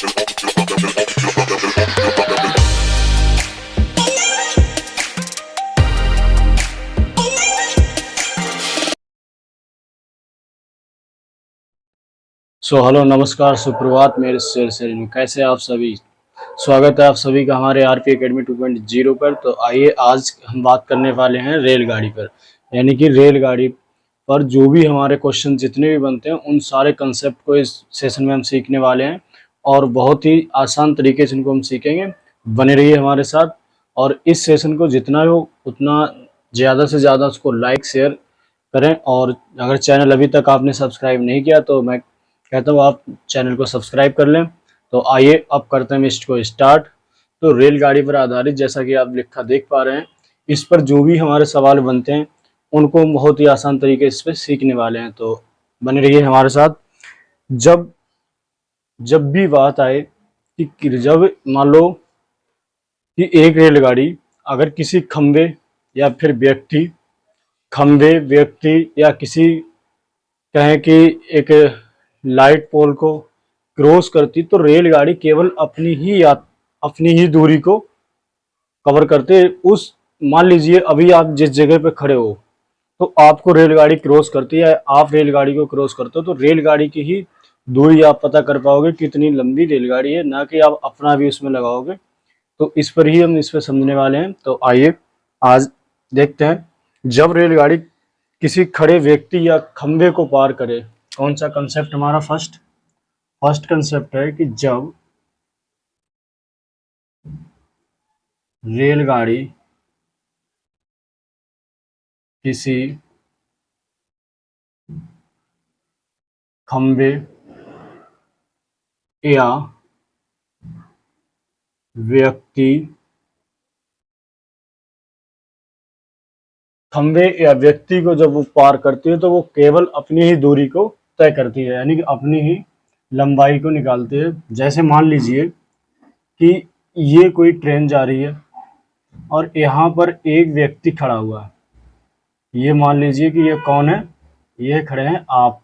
Hello, नमस्कार, सुप्रभात मेरे शेर शेर में कैसे आप सभी। स्वागत है आप सभी का हमारे आरपी एकेडमी 2.0 पर। तो आइए आज हम बात करने वाले हैं रेलगाड़ी पर, यानी कि रेलगाड़ी पर जो भी हमारे क्वेश्चन जितने भी बनते हैं उन सारे कंसेप्ट को इस सेशन में हम सीखने वाले हैं और बहुत ही आसान तरीके से इनको हम सीखेंगे। बने रहिए हमारे साथ और इस सेशन को जितना हो उतना ज़्यादा से ज़्यादा उसको लाइक शेयर करें। और अगर चैनल अभी तक आपने सब्सक्राइब नहीं किया तो मैं कहता हूँ आप चैनल को सब्सक्राइब कर लें। तो आइए अब करते हैं इसको स्टार्ट। तो रेलगाड़ी पर आधारित जैसा कि आप लिखा देख पा रहे हैं, इस पर जो भी हमारे सवाल बनते हैं उनको बहुत ही आसान तरीके से इस पर सीखने वाले हैं। तो बने रहिए हमारे साथ। जब जब भी बात आए कि जब मान लो कि एक रेलगाड़ी अगर किसी खंबे या फिर व्यक्ति या किसी कहें कि एक लाइट पोल को क्रॉस करती तो रेलगाड़ी केवल अपनी ही दूरी को कवर करते। उस मान लीजिए अभी आप जिस जगह पे खड़े हो तो आपको रेलगाड़ी क्रॉस करती है, आप रेलगाड़ी को क्रॉस करते हो तो रेलगाड़ी की ही दूरी आप पता कर पाओगे कितनी लंबी रेलगाड़ी है, ना कि आप अपना भी उसमें लगाओगे। तो इस पर ही हम इस पर समझने वाले हैं। तो आइए आज देखते हैं। जब रेलगाड़ी किसी खड़े व्यक्ति या खंबे को पार करे, कौन सा कंसेप्ट हमारा फर्स्ट कंसेप्ट है कि जब रेलगाड़ी किसी खंबे या व्यक्ति को जब वो पार करती है तो वो केवल अपनी ही दूरी को तय करती है, यानी कि अपनी ही लंबाई को निकालती है। जैसे मान लीजिए कि ये कोई ट्रेन जा रही है और यहाँ पर एक व्यक्ति खड़ा हुआ है। ये मान लीजिए कि ये कौन है, ये खड़े हैं आप,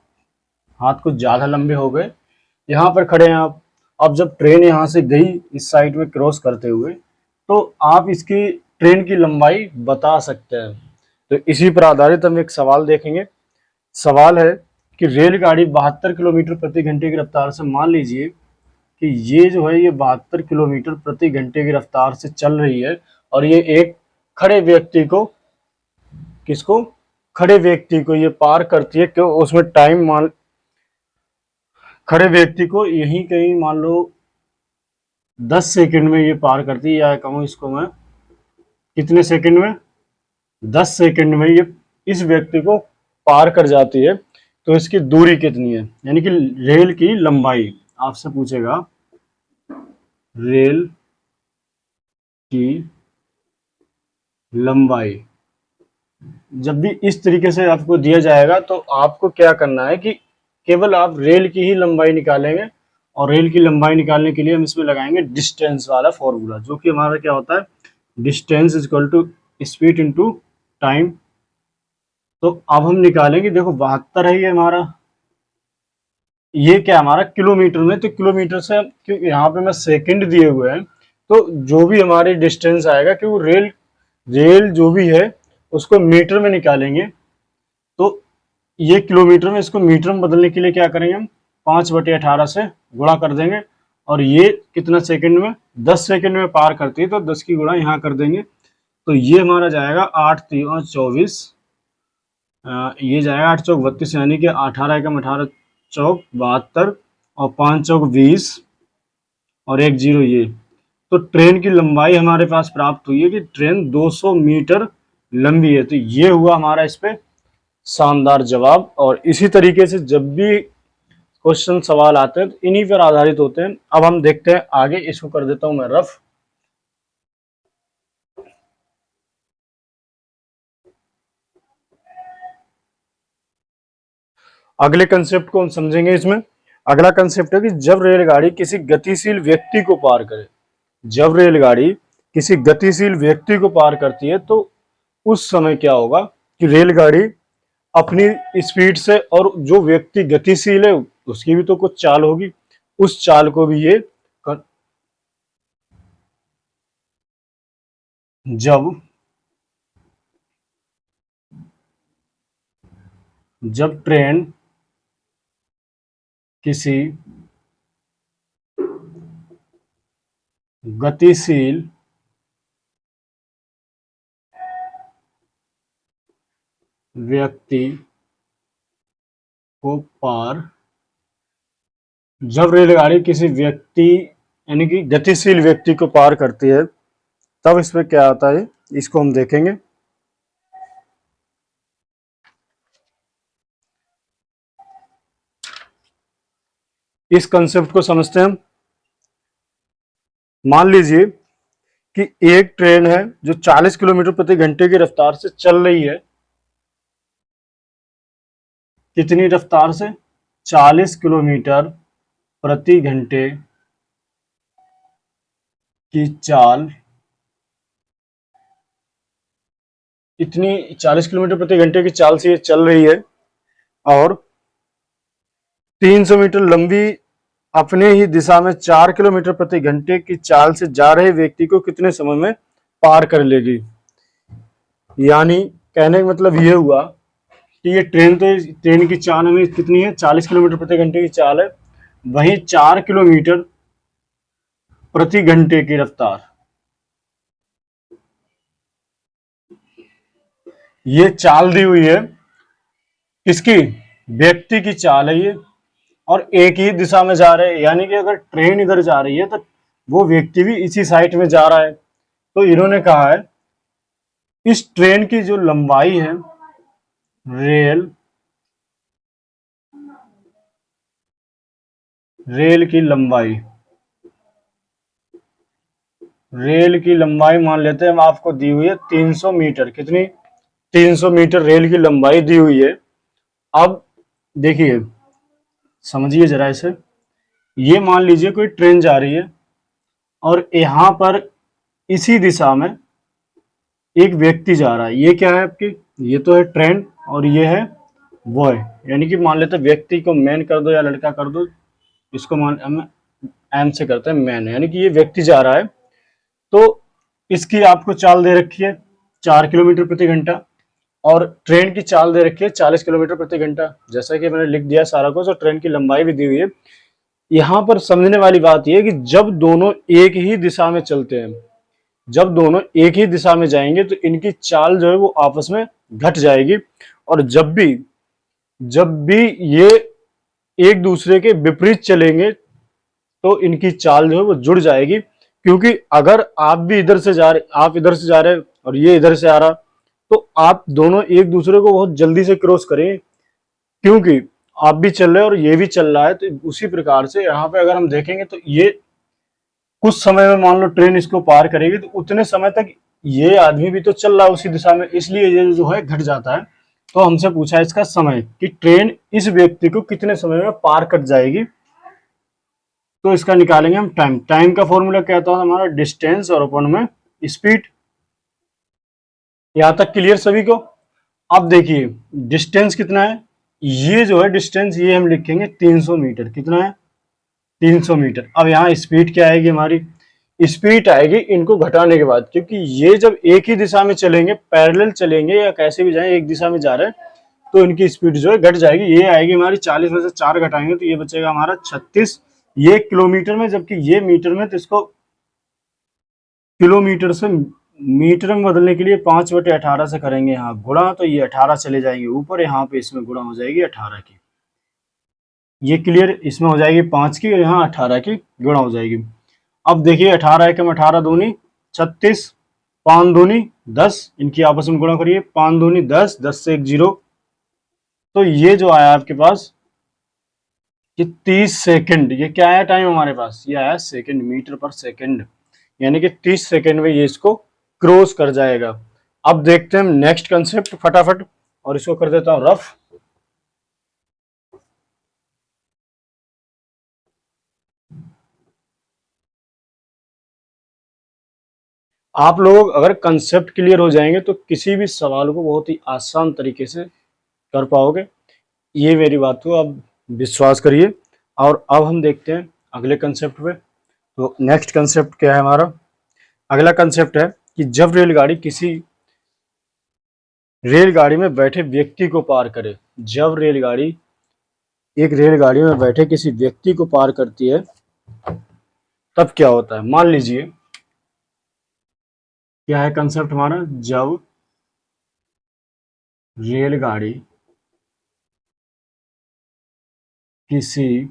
हाथ कुछ ज़्यादा लंबे हो गए, यहाँ पर खड़े हैं आप। अब जब ट्रेन यहाँ से गई इस साइड में क्रॉस करते हुए तो आप इसकी ट्रेन की लंबाई बता सकते हैं। तो इसी पर आधारित हम एक सवाल देखेंगे। सवाल है कि रेलगाड़ी 72 किलोमीटर प्रति घंटे की रफ्तार से, मान लीजिए कि ये जो है ये 72 किलोमीटर प्रति घंटे की रफ्तार से चल रही है और ये एक खड़े व्यक्ति को खड़े व्यक्ति को ये पार करती है। क्यों उसमें टाइम खड़े व्यक्ति को यहीं कहीं मान लो 10 सेकंड में ये पार करती है, या कहूँ इसको मैं कितने सेकंड में, 10 सेकंड में ये इस व्यक्ति को पार कर जाती है। तो इसकी दूरी कितनी है, यानी कि रेल की लंबाई आपसे पूछेगा। रेल की लंबाई जब भी इस तरीके से आपको दिया जाएगा तो आपको क्या करना है कि केवल आप रेल की ही लंबाई निकालेंगे। और रेल की लंबाई निकालने के लिए हम इसमें लगाएंगे डिस्टेंस वाला फॉर्मूला, जो कि हमारा क्या होता है, distance is equal to speed into time. तो अब हम निकालेंगे, देखो 72 है ये हमारा, ये क्या हमारा किलोमीटर में, तो किलोमीटर से क्योंकि यहाँ पे मैं सेकंड दिए हुए हैं तो जो भी हमारी डिस्टेंस आएगा, क्योंकि रेल जो भी है उसको मीटर में निकालेंगे। तो ये किलोमीटर में, इसको मीटर में बदलने के लिए क्या करेंगे हम, 5/18 से गुणा कर देंगे। और ये कितना सेकंड में, 10 सेकंड में पार करती है तो 10 की गुणा यहाँ कर देंगे। तो ये हमारा जाएगा 8 3 24, ये जाएगा 8 चौक 32, यानी कि 18 एकम 18 चौक 72 और 5 चौक 20 और 1 0 ये। तो ट्रेन की लंबाई हमारे पास प्राप्त हुई है कि ट्रेन 200 मीटर लंबी है। तो ये हुआ हमारा इस पे शानदार जवाब। और इसी तरीके से जब भी क्वेश्चन सवाल आते हैं तो इन्हीं पर आधारित होते हैं। अब हम देखते हैं आगे, इसको कर देता हूं मैं रफ। अगले कंसेप्ट को हम समझेंगे। इसमें अगला कंसेप्ट है कि जब रेलगाड़ी किसी गतिशील व्यक्ति को पार करे, जब रेलगाड़ी किसी गतिशील व्यक्ति को पार करती है तो उस समय क्या होगा कि रेलगाड़ी अपनी स्पीड से, और जो व्यक्ति गतिशील है उसकी भी तो कुछ चाल होगी, उस चाल को भी ये जब जब ट्रेन किसी गतिशील व्यक्ति को पार जब रेलगाड़ी किसी व्यक्ति यानी कि गतिशील व्यक्ति को पार करती है तब इसमें क्या आता है, इसको हम देखेंगे। इस कंसेप्ट को समझते हैं हम। मान लीजिए कि एक ट्रेन है जो 40 किलोमीटर प्रति घंटे की रफ्तार से चल रही है। कितनी रफ्तार से? 40 किलोमीटर प्रति घंटे की चाल, इतनी 40 किलोमीटर प्रति घंटे की चाल से ये चल रही है और 300 मीटर लंबी अपने ही दिशा में 4 किलोमीटर प्रति घंटे की चाल से जा रहे व्यक्ति को कितने समय में पार कर लेगी। यानी कहने का मतलब ये हुआ कि ये ट्रेन की चाल में कितनी है, 40 किलोमीटर प्रति घंटे की चाल है, वहीं 4 किलोमीटर प्रति घंटे की रफ्तार, ये चाल दी हुई है। किसकी? व्यक्ति की चाल है ये, और एक ही दिशा में जा रहे हैं। यानी कि अगर ट्रेन इधर जा रही है तो वो व्यक्ति भी इसी साइड में जा रहा है। तो इन्होंने कहा है इस ट्रेन की जो लंबाई है, रेल की लंबाई मान लेते हैं हम, आपको दी हुई है 300 मीटर। कितनी? 300 मीटर रेल की लंबाई दी हुई है। अब देखिए, समझिए जरा इसे। ये मान लीजिए कोई ट्रेन जा रही है और यहां पर इसी दिशा में एक व्यक्ति जा रहा है। ये क्या है आपकी? ये तो है ट्रेन और ये है बॉय। यानी कि मान लेते हैं व्यक्ति को मैन कर दो या लड़का कर दो, इसको मान एम से करते हैं मैन। यानी कि ये व्यक्ति जा रहा है तो इसकी आपको चाल दे रखी है 4 किलोमीटर प्रति घंटा और ट्रेन की चाल दे रखी है 40 किलोमीटर प्रति घंटा। जैसा कि मैंने लिख दिया सारा कुछ, और ट्रेन की लंबाई भी दी हुई है। यहाँ पर समझने वाली बात यह है कि जब दोनों एक ही दिशा में चलते हैं, जब दोनों एक ही दिशा में जाएंगे तो इनकी चाल जो है वो आपस में घट जाएगी। और जब भी ये एक दूसरे के विपरीत चलेंगे तो इनकी चाल जो है वो जुड़ जाएगी। क्योंकि अगर आप भी इधर से जा रहे, आप इधर से जा रहे और ये इधर से आ रहा, तो आप दोनों एक दूसरे को बहुत जल्दी से क्रॉस करें, क्योंकि आप भी चल रहे हैं और ये भी चल रहा है। तो उसी प्रकार से यहाँ पे अगर हम देखेंगे तो ये कुछ समय में मान लो ट्रेन इसको पार करेगी तो उतने समय तक ये आदमी भी तो चल रहा है उसी दिशा में, इसलिए ये जो है घट जाता है। तो हमसे पूछा इसका समय कि ट्रेन इस व्यक्ति को कितने समय में पार कर जाएगी। तो इसका निकालेंगे हम टाइम। टाइम का फॉर्मूला क्या था हमारा? डिस्टेंस और अपन में स्पीड। यहां तक क्लियर सभी को? अब देखिए डिस्टेंस कितना है, ये जो है डिस्टेंस ये हम लिखेंगे 300 मीटर। कितना है? 300 मीटर। अब यहाँ स्पीड क्या आएगी हमारी? स्पीड आएगी इनको घटाने के बाद, क्योंकि ये जब एक ही दिशा में चलेंगे, पैरेलल चलेंगे या कैसे भी जाएं, एक दिशा में जा रहे हैं, तो इनकी स्पीड जो है घट जाएगी। ये आएगी हमारी 40 में से 4 घटाएंगे तो ये बचेगा हमारा 36। ये किलोमीटर में, जबकि ये मीटर में, तो इसको किलोमीटर से मीटर में बदलने के लिए 5/18 से करेंगे यहाँ गुणा, तो ये 18 चले जाएंगे ऊपर, यहाँ पे इसमें गुणा हो जाएगी 18 की। ये क्लियर? इसमें हो जाएगी 5 की और यहाँ 18 की गुणा हो जाएगी। अब देखिए 18 एकम 18 दूनी 36, 5 दूनी 10, इनकी आपस में गुणा करिए, 5 दूनी 10, 10 से 1 0। तो ये जो आया आपके पास कि 30 सेकंड, ये क्या आया टाइम हमारे पास? ये आया सेकंड, मीटर पर सेकंड। यानी कि 30 सेकंड में ये इसको क्रॉस कर जाएगा। अब देखते हैं हम नेक्स्ट कंसेप्ट फटाफट, और इसको कर देता हूं रफ। आप लोग अगर कंसेप्ट क्लियर हो जाएंगे तो किसी भी सवाल को बहुत ही आसान तरीके से कर पाओगे, ये मेरी बात को आप विश्वास करिए। और अब हम देखते हैं अगले कंसेप्ट पे। तो नेक्स्ट कंसेप्ट क्या है हमारा? अगला कंसेप्ट है कि जब रेलगाड़ी में बैठे व्यक्ति को पार करे, जब एक रेलगाड़ी में बैठे किसी व्यक्ति को पार करती है तब क्या होता है। मान लीजिए क्या है कंसेप्ट हमारा, जब रेलगाड़ी किसी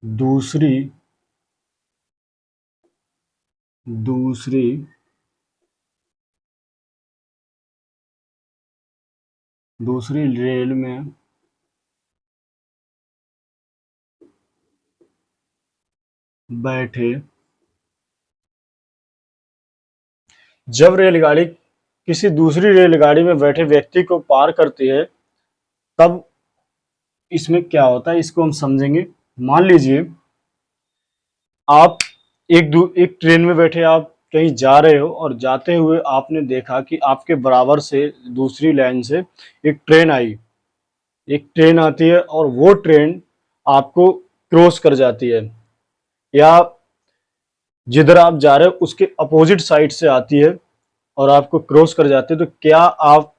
दूसरी रेल में बैठे, जब रेलगाड़ी किसी दूसरी रेलगाड़ी में बैठे व्यक्ति को पार करती है तब इसमें क्या होता है, इसको हम समझेंगे। मान लीजिए आप एक ट्रेन में बैठे, आप कहीं जा रहे हो और जाते हुए आपने देखा कि आपके बराबर से दूसरी लाइन से एक ट्रेन आती है और वो ट्रेन आपको क्रॉस कर जाती है, या जिधर आप जा रहे हो उसके अपोजिट साइड से आती है और आपको क्रॉस कर जाती है। तो क्या आप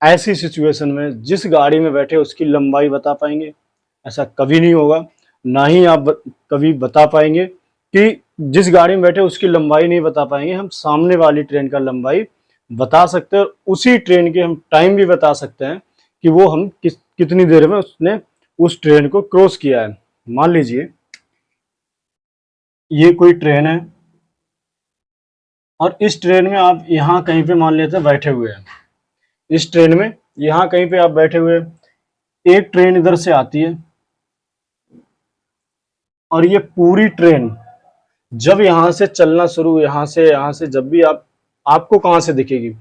ऐसी सिचुएशन में जिस गाड़ी में बैठे उसकी लंबाई बता पाएंगे? ऐसा कभी नहीं होगा। ना ही आप कभी बता पाएंगे कि जिस गाड़ी में बैठे उसकी लंबाई नहीं बता पाएंगे। हम सामने वाली ट्रेन का लंबाई बता सकते हैं और उसी ट्रेन के हम टाइम भी बता सकते हैं कि वो हम कितनी देर में उसने उस ट्रेन को क्रॉस किया है। मान लीजिए ये कोई ट्रेन है और इस ट्रेन में आप यहाँ कहीं पे मान लेते हैं बैठे हुए हैं। इस ट्रेन में यहाँ कहीं पे आप बैठे हुए हैं, एक ट्रेन इधर से आती है और ये पूरी ट्रेन जब यहाँ से चलना शुरू, यहाँ से जब भी आपको कहाँ से दिखेगी?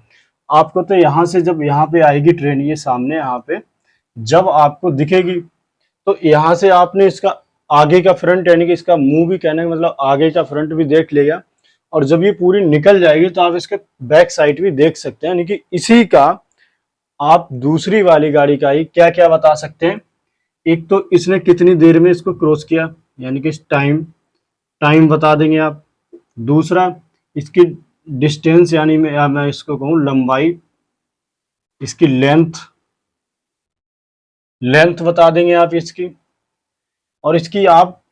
आपको तो यहाँ से जब यहाँ पे आएगी ट्रेन, ये सामने यहाँ पे जब आपको दिखेगी तो यहाँ से आपने इसका आगे का फ्रंट यानी कि इसका मुंह भी, कहने का मतलब आगे का फ्रंट भी देख लेगा। और जब ये पूरी निकल जाएगी तो आप इसके बैक साइड भी देख सकते हैं। यानी कि इसी का आप दूसरी वाली गाड़ी का ही क्या क्या बता सकते हैं। एक तो इसने कितनी देर में इसको क्रॉस किया, यानी कि टाइम बता देंगे आप। दूसरा इसकी डिस्टेंस यानी मैं इसको कहूँ लंबाई, इसकी लेंथ बता देंगे आप इसकी। और इसकी आप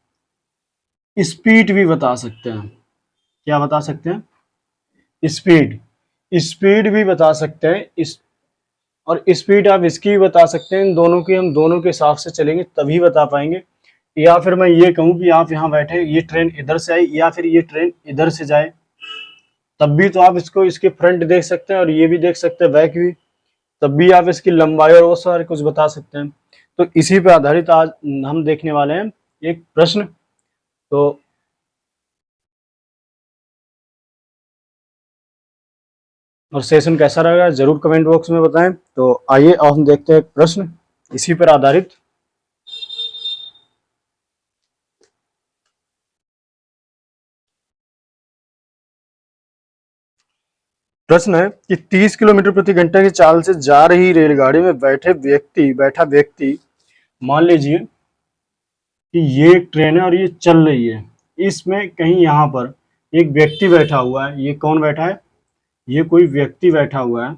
स्पीड भी बता सकते हैं। क्या बता सकते हैं? स्पीड भी बता सकते हैं। और स्पीड आप इसकी भी बता सकते हैं। इन दोनों की हम दोनों के हिसाब से चलेंगे तभी बता पाएंगे। या फिर मैं ये कहूँ कि आप यहाँ बैठे, ये ट्रेन इधर से आई या फिर ये ट्रेन इधर से जाए, तब भी तो आप इसको इसके फ्रंट देख सकते हैं और ये भी देख सकते हैं बैक भी, तब भी आप इसकी लंबाई और वो सारे कुछ बता सकते हैं। तो इसी पे आधारित आज हम देखने वाले हैं एक प्रश्न। तो और सेशन कैसा रहेगा जरूर कमेंट बॉक्स में बताएं। तो आइए अब हम देखते हैं एक प्रश्न इसी पर आधारित। प्रश्न है कि 30 किलोमीटर प्रति घंटे की चाल से जा रही रेलगाड़ी में बैठा व्यक्ति, मान लीजिए कि ये एक ट्रेन है और ये चल रही है, इसमें कहीं यहाँ पर एक व्यक्ति बैठा हुआ है। ये कौन बैठा है? ये कोई व्यक्ति बैठा हुआ है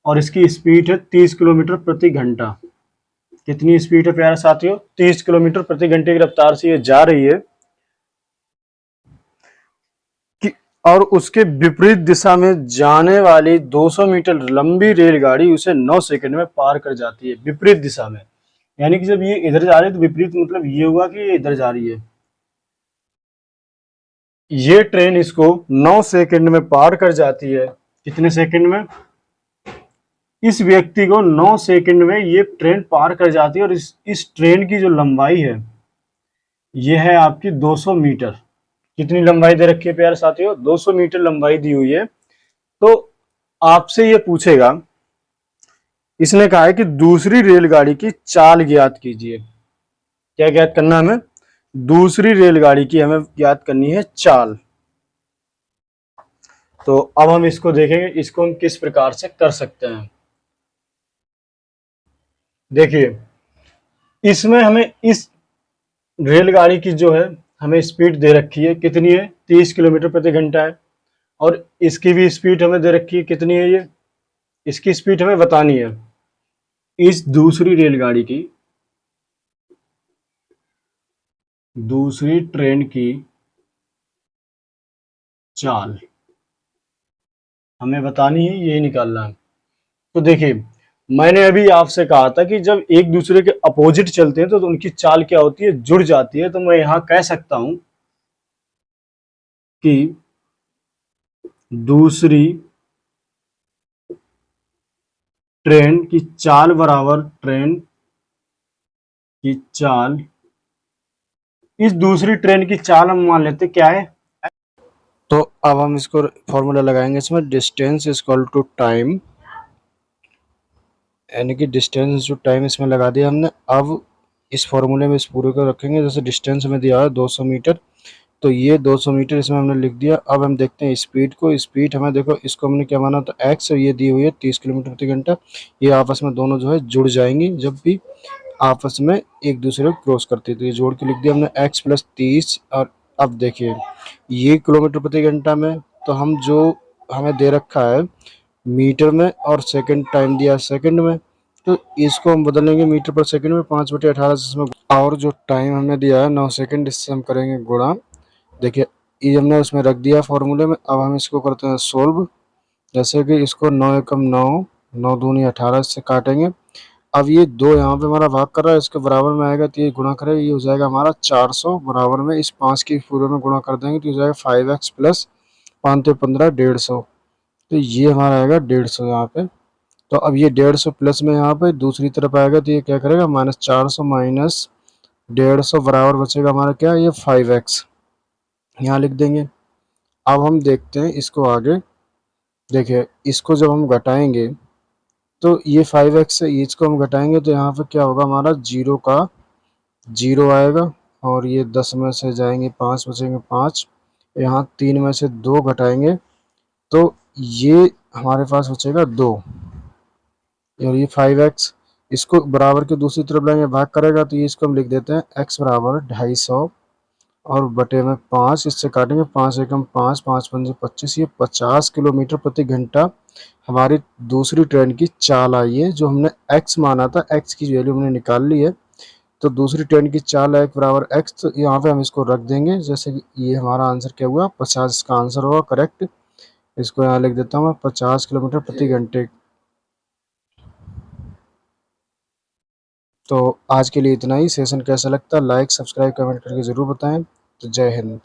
और इसकी स्पीड है 30 किलोमीटर प्रति घंटा। कितनी स्पीड है प्यारे साथियों? 30 किलोमीटर प्रति घंटे की रफ्तार से ये जा रही है कि और उसके विपरीत दिशा में जाने वाली 200 मीटर लंबी रेलगाड़ी उसे 9 सेकंड में पार कर जाती है। विपरीत दिशा में यानी कि जब ये इधर जा रही है तो विपरीत मतलब ये हुआ कि ये इधर जा रही है। ये ट्रेन इसको 9 सेकंड में पार कर जाती है। कितने सेकंड में? इस व्यक्ति को 9 सेकंड में ये ट्रेन पार कर जाती है। और इस ट्रेन की जो लंबाई है ये है आपकी 200 मीटर। कितनी लंबाई दे रखी है प्यारे साथियों? 200 मीटर लंबाई दी हुई है। तो आपसे ये पूछेगा, इसने कहा है कि दूसरी रेलगाड़ी की चाल ज्ञात कीजिए। क्या ज्ञात करना हमें? दूसरी रेलगाड़ी की हमें ज्ञात करनी है चाल। तो अब हम इसको देखेंगे, इसको हम किस प्रकार से कर सकते हैं। देखिए इसमें हमें इस रेलगाड़ी की जो है हमें स्पीड दे रखी है, कितनी है, 30 किलोमीटर प्रति घंटा है। और इसकी भी स्पीड हमें दे रखी है, कितनी है ये, इसकी स्पीड हमें बतानी है। इस दूसरी रेलगाड़ी की, दूसरी ट्रेन की चाल हमें बतानी है, ये निकालना है। तो देखिए, मैंने अभी आपसे कहा था कि जब एक दूसरे के अपोजिट चलते हैं तो उनकी चाल क्या होती है, जुड़ जाती है। तो मैं यहां कह सकता हूं कि दूसरी ट्रेन की चाल बराबर ट्रेन की चाल, इस दूसरी ट्रेन की चाल हम मान लेते क्या है। तो अब हम इसको फॉर्मूला लगाएंगे, इसमें distance is equal to time, यानी कि डिस्टेंस टू टाइम इसमें लगा दिया हमने। अब इस फॉर्मूले में इस पूरे को रखेंगे, जैसे डिस्टेंस हमें दिया है 200 मीटर, तो ये 200 मीटर इसमें हमने लिख दिया। अब हम देखते हैं स्पीड को, स्पीड हमें देखो इसको हमने क्या माना, तो एक्स, और ये दी हुई है 30 किलोमीटर प्रति घंटा। ये आपस में दोनों जो है जुड़ जाएंगी जब भी आपस में एक दूसरे को क्रॉस करती है, तो ये जोड़ के लिख दिया हमने एक्स प्लस 30। और अब देखिए ये किलोमीटर प्रति घंटा में, तो हम जो हमें दे रखा है मीटर में, और सेकंड टाइम दिया सेकंड में, तो इसको हम बदलेंगे मीटर पर सेकंड में, 5/18 से इसमें, और जो टाइम हमने दिया है 9 सेकंड, इससे हम करेंगे गुणा। देखिए ये हमने उसमें रख दिया फॉर्मूले में। अब हम इसको करते हैं सोल्व। जैसे कि इसको 9 एकम 9, 9 दूनी 18 से काटेंगे। अब ये दो यहाँ पे हमारा भाग कर रहा है, इसके बराबर में आएगा तो ये गुणा करेगा, ये हो जाएगा हमारा 400, बराबर में इस 5 की पूरे में गुणा कर देंगे तो हो जाएगा 5x प्लस 5 तो 15, 150। तो ये हमारा आएगा 150 यहाँ पे। तो अब ये 150 प्लस में यहाँ पे दूसरी तरफ आएगा तो ये क्या करेगा, -400 माइनस 150 बराबर बचेगा हमारा क्या, ये 5x यहाँ लिख देंगे। अब हम देखते हैं इसको आगे। देखिए इसको जब हम घटाएंगे तो ये 5x से इसको हम घटाएंगे तो यहाँ पे क्या होगा, हमारा जीरो का जीरो आएगा, और ये 10 में से जाएंगे 5 बचेंगे 5, यहाँ 3 में से 2 घटाएंगे तो ये हमारे पास बचेगा 2, और ये 5x, इसको बराबर के दूसरी तरफ लाएंगे, भाग करेगा तो ये इसको हम लिख देते हैं x बराबर 250 और बटे में 5, इससे काटेंगे 5 एकम 5, 5 पंजे 25, ये 50 किलोमीटर प्रति घंटा हमारी दूसरी ट्रेन की चाल आई है। जो हमने x माना था, x की वैल्यू हमने निकाल ली है। तो दूसरी ट्रेन की चाल है बराबर x, तो यहाँ पे हम इसको रख देंगे। जैसे कि ये हमारा आंसर क्या हुआ, 50 इसका आंसर होगा करेक्ट। इसको यहाँ लिख देता हूँ मैं, 50 किलोमीटर प्रति घंटे। तो आज के लिए इतना ही। सेशन कैसा लगता है, लाइक सब्सक्राइब कमेंट करके ज़रूर बताएं। तो जय हिंद।